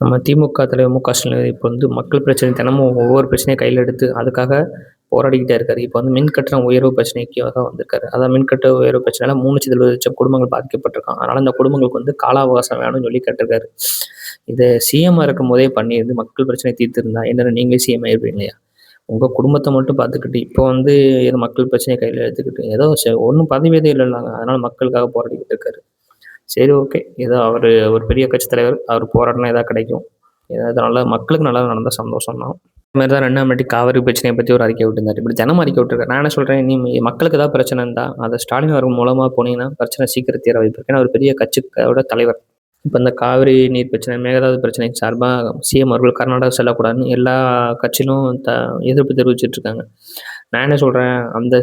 நம்ம திமுக தலைவர் மு.க. ஸ்டாலின் இப்போ வந்து மக்கள் பிரச்சனை தினமும் ஒவ்வொரு பிரச்சனையும் கையில் எடுத்து அதுக்காக போராடிக்கிட்டே இருக்காரு. இப்போ வந்து மின் கட்டணம் உயர்வு பிரச்சனைக்காக வந்திருக்காரு. அதான் மின் கட்டண உயர்வு பிரச்சனையால 3,70,00,000 குடும்பங்கள் பாதிக்கப்பட்டிருக்காங்க. அதனால இந்த குடும்பங்களுக்கு வந்து கால அவகாசம் வேணும்னு சொல்லி கேட்டிருக்காரு. இதை சிஎம்மா இருக்கும்போதே பண்ணியிருந்து மக்கள் பிரச்சனை தீர்த்திருந்தா என்னென்ன நீங்களே சிஎம் ஆயிருப்பீங்க இல்லையா? உங்க குடும்பத்தை மட்டும் பார்த்துக்கிட்டு இப்போ வந்து ஏதோ மக்கள் பிரச்சனையை கையில் எடுத்துக்கிட்டு ஏதோ ஒன்றும் பதவி எதுவும் இல்லைன்னாங்க. அதனால மக்களுக்காக போராடிக்கிட்டு இருக்காரு. சரி, ஓகே. ஏதோ அவரு ஒரு பெரிய கட்சி தலைவர். அவர் போராடினா எதாவது கிடைக்கும். ஏதாவது நல்லா மக்களுக்கு நல்லது நடந்தா சந்தோஷம் தான். இது மாதிரி தான் 2ஆம் வாட்டி காவிரி பிரச்சனையை பத்தி ஒரு அறிக்கை விட்டிருந்தாரு. இப்படி தினமும் அறிக்கை விட்டுருக்காரு. நான் என்ன சொல்றேன், மக்களுக்கு ஏதாவது பிரச்சனை இருந்தா அதை ஸ்டாலின் அவர்கள் மூலமா போனீங்கன்னா பிரச்சனை சீக்கிரம் தீர வாய்ப்பு இருக்கு. ஏன்னா ஒரு பெரிய கட்சியோட தலைவர். இப்போ இந்த காவிரி நீர் பிரச்சனை, மேகதாது பிரச்சனை சார்பா சிஎம் அவர்கள் கர்நாடகா செல்லக்கூடாதுன்னு எல்லா கட்சியிலும் எதிர்ப்பு தெரிவிச்சுட்டு இருக்காங்க. நான் என்ன சொல்றேன், அந்த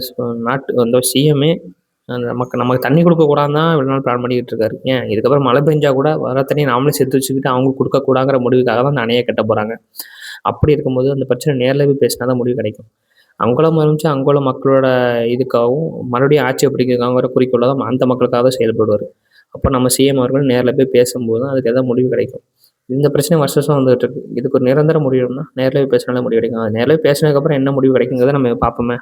அந்த சிஎம்மே அந்த நமக்கு தண்ணி கொடுக்கக்கூடாதுன்னு தான் இவ்வளோ நாள் பிளான் பண்ணிக்கிட்டு இருக்காரு. ஏன் இதுக்கப்புறம் மழை பெஞ்சா கூட வர தண்ணி நாமளே சேர்த்து வச்சுக்கிட்டு அவங்களுக்கு கொடுக்கக்கூடாங்கிற முடிவுக்காக தான் அந்த அணையை கட்ட போகிறாங்க. அப்படி இருக்கும்போது அந்த பிரச்சனை நேரில் போய் பேசினா தான் முடிவு கிடைக்கும். அங்குலம் ஆரம்பிச்சு அங்குள்ள மக்களோட இதுக்காகவும் மறுபடியும் ஆட்சியை பிடிக்கிறதுக்காங்கிற குறிக்கோள தான் அந்த மக்களுக்காக தான் செயல்படுவார். அப்போ நம்ம சிஎம் அவர்கள் நேரில் போய் பேசும்போது தான் அதுக்கு எதாவது முடிவு கிடைக்கும். இந்த பிரச்சனை வருஷம் வருஷம் வந்துகிட்டு இருக்கு. இதுக்கு ஒரு நிரந்தர முடிவுனா நேரில் போய் பேசினாலே முடிவு கிடைக்கும். அது நேரில் போய் பேசினதுக்கப்புறம் என்ன முடிவு கிடைக்குங்கிறத நம்ம பார்ப்போமே.